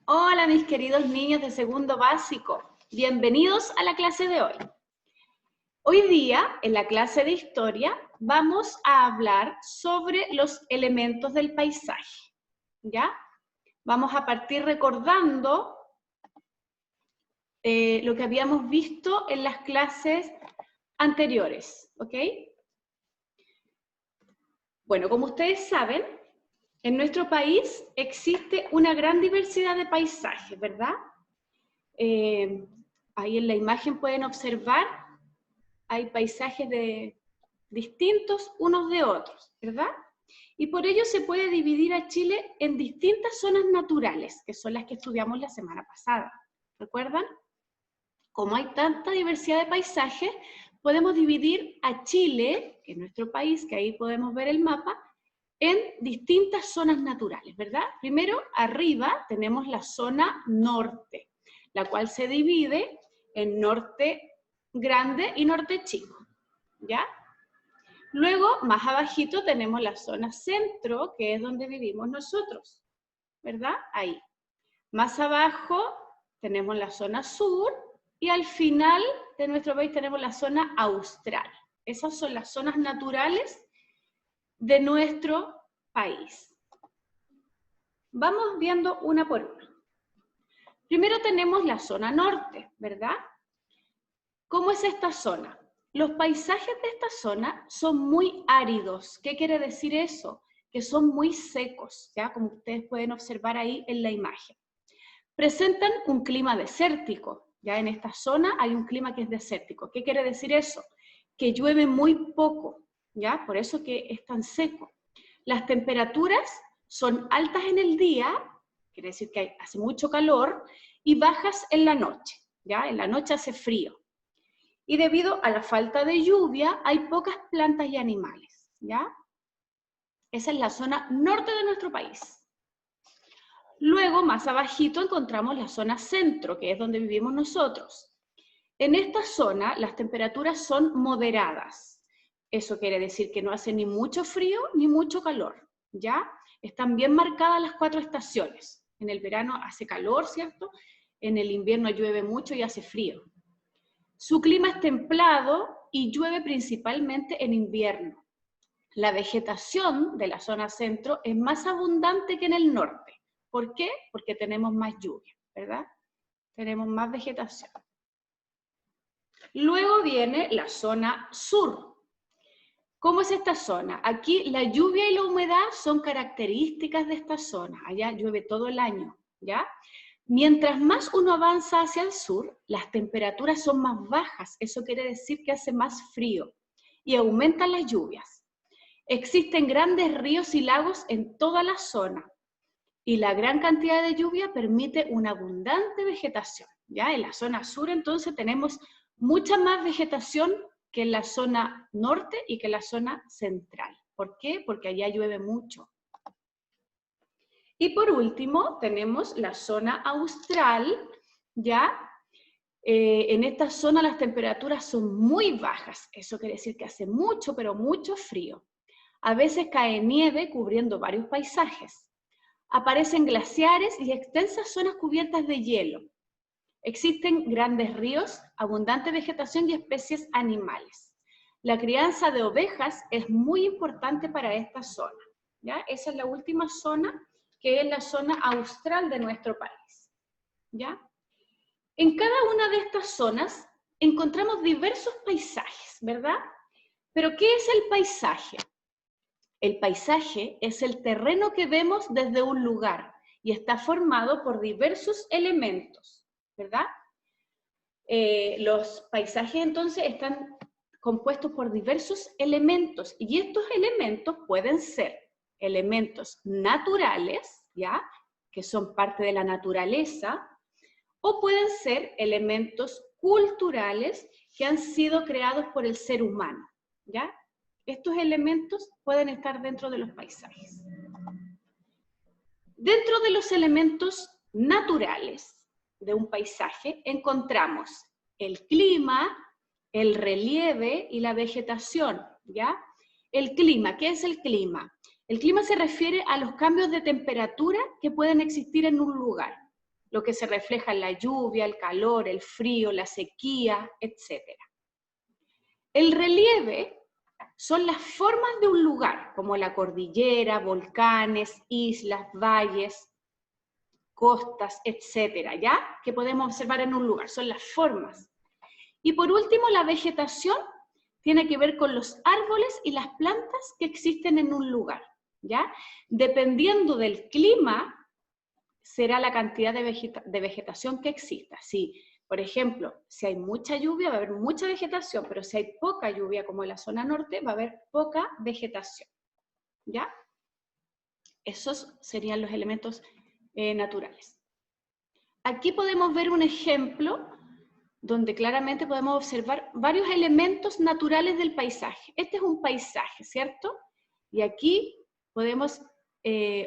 Hola mis queridos niños de segundo básico, bienvenidos a la clase de hoy. Hoy día, en la clase de historia, vamos a hablar sobre los elementos del paisaje, ¿ya? Vamos a partir recordando lo que habíamos visto en las clases anteriores, ¿ok? Bueno, como ustedes saben, en nuestro país existe una gran diversidad de paisajes, ¿verdad? Ahí en la imagen pueden observar, hay paisajes distintos unos de otros, ¿verdad? Y por ello se puede dividir a Chile en distintas zonas naturales, que son las que estudiamos la semana pasada. ¿Recuerdan? Como hay tanta diversidad de paisajes, podemos dividir a Chile, que es nuestro país, que ahí podemos ver el mapa, en distintas zonas naturales, ¿verdad? Primero, arriba tenemos la zona norte, la cual se divide en norte grande y norte chico, ¿ya? Luego, más abajito tenemos la zona centro, que es donde vivimos nosotros, ¿verdad? Ahí. Más abajo tenemos la zona sur y al final de nuestro país tenemos la zona austral. Esas son las zonas naturales de nuestro país. Vamos viendo una por una. Primero tenemos la zona norte, ¿verdad? ¿Cómo es esta zona? Los paisajes de esta zona son muy áridos. ¿Qué quiere decir eso? Que son muy secos, ¿ya? Como ustedes pueden observar ahí en la imagen. Presentan un clima desértico, ¿ya? En esta zona hay un clima que es desértico. ¿Qué quiere decir eso? Que llueve muy poco, ¿ya? Por eso que es tan seco. Las temperaturas son altas en el día, quiere decir que hace mucho calor, y bajas en la noche, ¿ya? En la noche hace frío. Y debido a la falta de lluvia, hay pocas plantas y animales, ¿ya? Esa es la zona norte de nuestro país. Luego, más abajito, encontramos la zona centro, que es donde vivimos nosotros. En esta zona, las temperaturas son moderadas. Eso quiere decir que no hace ni mucho frío ni mucho calor, ¿ya? Están bien marcadas las 4 estaciones. En el verano hace calor, ¿cierto? En el invierno llueve mucho y hace frío. Su clima es templado y llueve principalmente en invierno. La vegetación de la zona centro es más abundante que en el norte. ¿Por qué? Porque tenemos más lluvia, ¿verdad? Tenemos más vegetación. Luego viene la zona sur. ¿Cómo es esta zona? Aquí la lluvia y la humedad son características de esta zona. Allá llueve todo el año, ¿ya? Mientras más uno avanza hacia el sur, las temperaturas son más bajas. Eso quiere decir que hace más frío y aumentan las lluvias. Existen grandes ríos y lagos en toda la zona y la gran cantidad de lluvia permite una abundante vegetación, ¿ya? En la zona sur entonces tenemos mucha más vegetación que en la zona norte y que en la zona central. ¿Por qué? Porque allá llueve mucho. Y por último tenemos la zona austral, ¿ya? En esta zona las temperaturas son muy bajas, eso quiere decir que hace mucho, pero mucho frío. A veces cae nieve cubriendo varios paisajes. Aparecen glaciares y extensas zonas cubiertas de hielo. Existen grandes ríos, abundante vegetación y especies animales. La crianza de ovejas es muy importante para esta zona, ¿ya? Esa es la última zona, que es la zona austral de nuestro país, ¿ya? En cada una de estas zonas encontramos diversos paisajes, ¿verdad? Pero ¿qué es el paisaje? El paisaje es el terreno que vemos desde un lugar y está formado por diversos elementos, ¿verdad? Los paisajes entonces están compuestos por diversos elementos y estos elementos pueden ser elementos naturales, ¿ya? Que son parte de la naturaleza, o pueden ser elementos culturales que han sido creados por el ser humano, ¿ya? Estos elementos pueden estar dentro de los paisajes. Dentro de los elementos naturales de un paisaje encontramos el clima, el relieve y la vegetación, ¿ya? El clima, ¿qué es el clima? El clima se refiere a los cambios de temperatura que pueden existir en un lugar. lo que se refleja en la lluvia, el calor, el frío, la sequía, etc. El relieve son las formas de un lugar, como la cordillera, volcanes, islas, valles, costas, etcétera, ¿ya? Que podemos observar en un lugar, son las formas. Y por último, la vegetación tiene que ver con los árboles y las plantas que existen en un lugar, ¿ya? Dependiendo del clima, será la cantidad de vegetación que exista. Si, por ejemplo, si hay mucha lluvia, va a haber mucha vegetación, pero si hay poca lluvia, como en la zona norte, va a haber poca vegetación, ¿ya? Esos serían los elementos naturales. Aquí podemos ver un ejemplo donde claramente podemos observar varios elementos naturales del paisaje. Este es un paisaje, ¿cierto? Y aquí podemos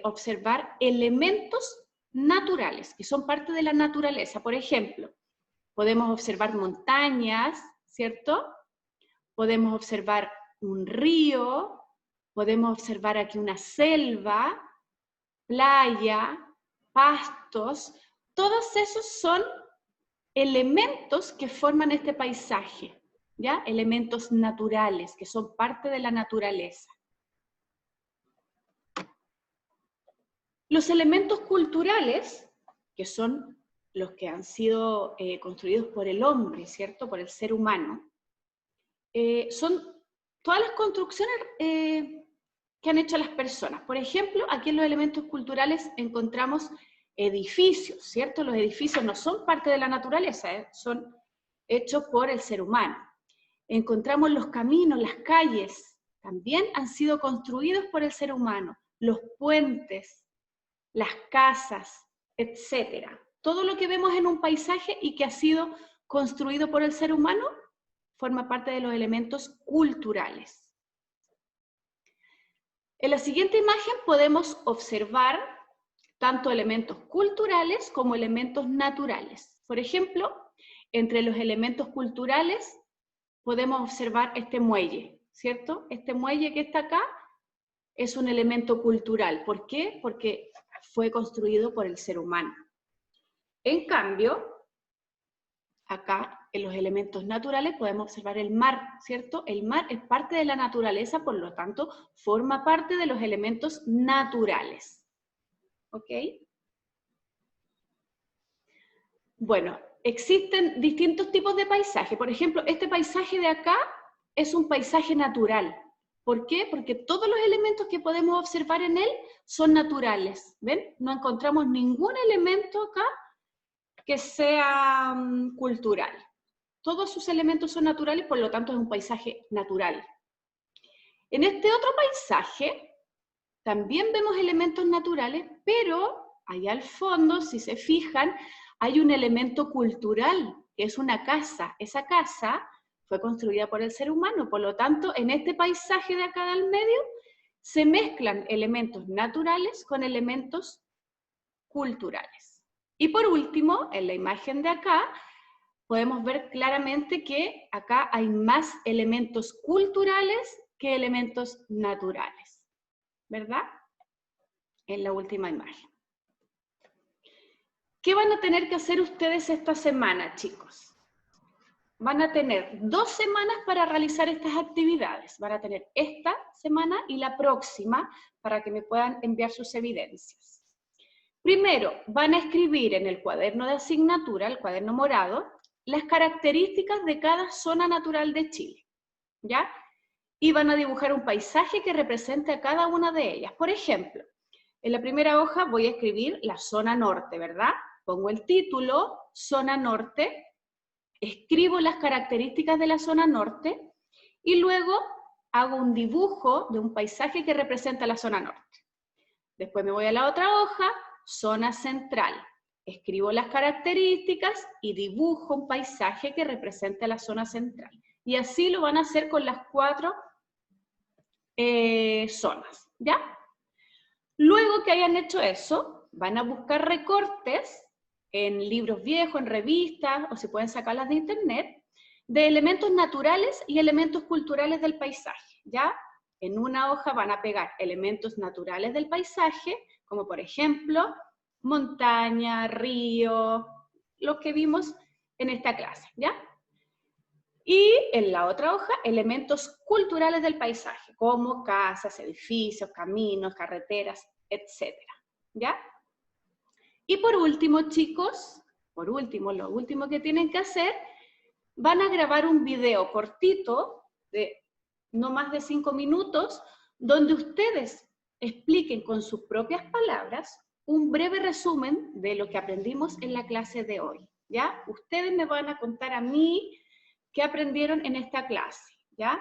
observar elementos naturales, que son parte de la naturaleza. Por ejemplo, podemos observar montañas, ¿cierto? Podemos observar un río, podemos observar aquí una selva, playa, pastos. Todos esos son elementos que forman este paisaje, ¿ya? Elementos naturales, que son parte de la naturaleza. Los elementos culturales, que son los que han sido construidos por el hombre, ¿cierto? Por el ser humano, son todas las construcciones que han hecho las personas. Por ejemplo, aquí en los elementos culturales encontramos edificios, ¿cierto? Los edificios no son parte de la naturaleza, son hechos por el ser humano. Encontramos los caminos, las calles, también han sido construidos por el ser humano. Los puentes, las casas, etc. Todo lo que vemos en un paisaje y que ha sido construido por el ser humano forma parte de los elementos culturales. En la siguiente imagen podemos observar tanto elementos culturales como elementos naturales. Por ejemplo, entre los elementos culturales podemos observar este muelle, ¿cierto? Este muelle que está acá es un elemento cultural. ¿Por qué? Porque fue construido por el ser humano. En cambio, acá en los elementos naturales podemos observar el mar, ¿cierto? El mar es parte de la naturaleza, por lo tanto, forma parte de los elementos naturales. ¿Ok? Bueno, existen distintos tipos de paisaje. Por ejemplo, este paisaje de acá es un paisaje natural. ¿Por qué? Porque todos los elementos que podemos observar en él son naturales. ¿Ven? No encontramos ningún elemento acá que sea cultural. Todos sus elementos son naturales, por lo tanto es un paisaje natural. En este otro paisaje también vemos elementos naturales, pero allá al fondo, si se fijan, hay un elemento cultural, que es una casa. Esa casa fue construida por el ser humano, por lo tanto, en este paisaje de acá del medio, se mezclan elementos naturales con elementos culturales. Y por último, en la imagen de acá, podemos ver claramente que acá hay más elementos culturales que elementos naturales, ¿verdad? En la última imagen. ¿Qué van a tener que hacer ustedes esta semana, chicos? Van a tener 2 semanas para realizar estas actividades. Van a tener esta semana y la próxima para que me puedan enviar sus evidencias. Primero, van a escribir en el cuaderno de asignatura, el cuaderno morado, las características de cada zona natural de Chile, ¿ya? Y van a dibujar un paisaje que represente a cada una de ellas. Por ejemplo, en la primera hoja voy a escribir la zona norte, ¿verdad? Pongo el título, zona norte, escribo las características de la zona norte y luego hago un dibujo de un paisaje que representa la zona norte. Después me voy a la otra hoja, zona central. Escribo las características y dibujo un paisaje que representa la zona central. Y así lo van a hacer con las 4 zonas, ¿ya? Luego que hayan hecho eso, van a buscar recortes en libros viejos, en revistas, o se pueden sacarlas de internet, de elementos naturales y elementos culturales del paisaje, ¿ya? En una hoja van a pegar elementos naturales del paisaje, como por ejemplo, montaña, río, los que vimos en esta clase, ¿ya? Y en la otra hoja, elementos culturales del paisaje, como casas, edificios, caminos, carreteras, etcétera, ¿ya? Y por último, chicos, por último, lo último que tienen que hacer, van a grabar un video cortito, de no más de 5 minutos, donde ustedes expliquen con sus propias palabras un breve resumen de lo que aprendimos en la clase de hoy, ¿ya? Ustedes me van a contar a mí qué aprendieron en esta clase, ¿ya?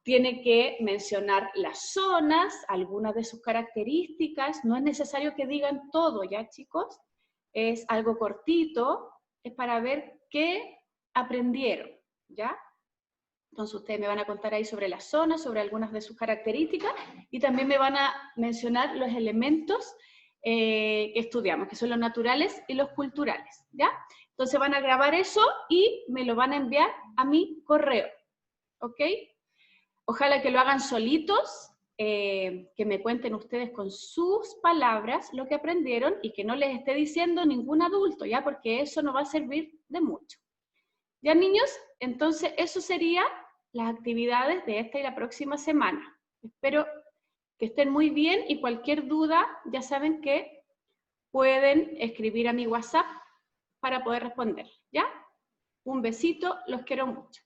Tiene que mencionar las zonas, algunas de sus características, no es necesario que digan todo, ¿ya, chicos? Es algo cortito, es para ver qué aprendieron, ¿ya? Entonces ustedes me van a contar ahí sobre las zonas, sobre algunas de sus características, y también me van a mencionar los elementos que estudiamos, que son los naturales y los culturales, ¿ya? Entonces van a grabar eso y me lo van a enviar a mi correo, ¿ok? Ojalá que lo hagan solitos, que me cuenten ustedes con sus palabras lo que aprendieron y que no les esté diciendo ningún adulto, ¿ya? Porque eso no va a servir de mucho. ¿Ya, niños? Entonces, eso sería las actividades de esta y la próxima semana. Espero que estén muy bien y cualquier duda, ya saben que pueden escribir a mi WhatsApp para poder responder, ¿ya? Un besito, los quiero mucho.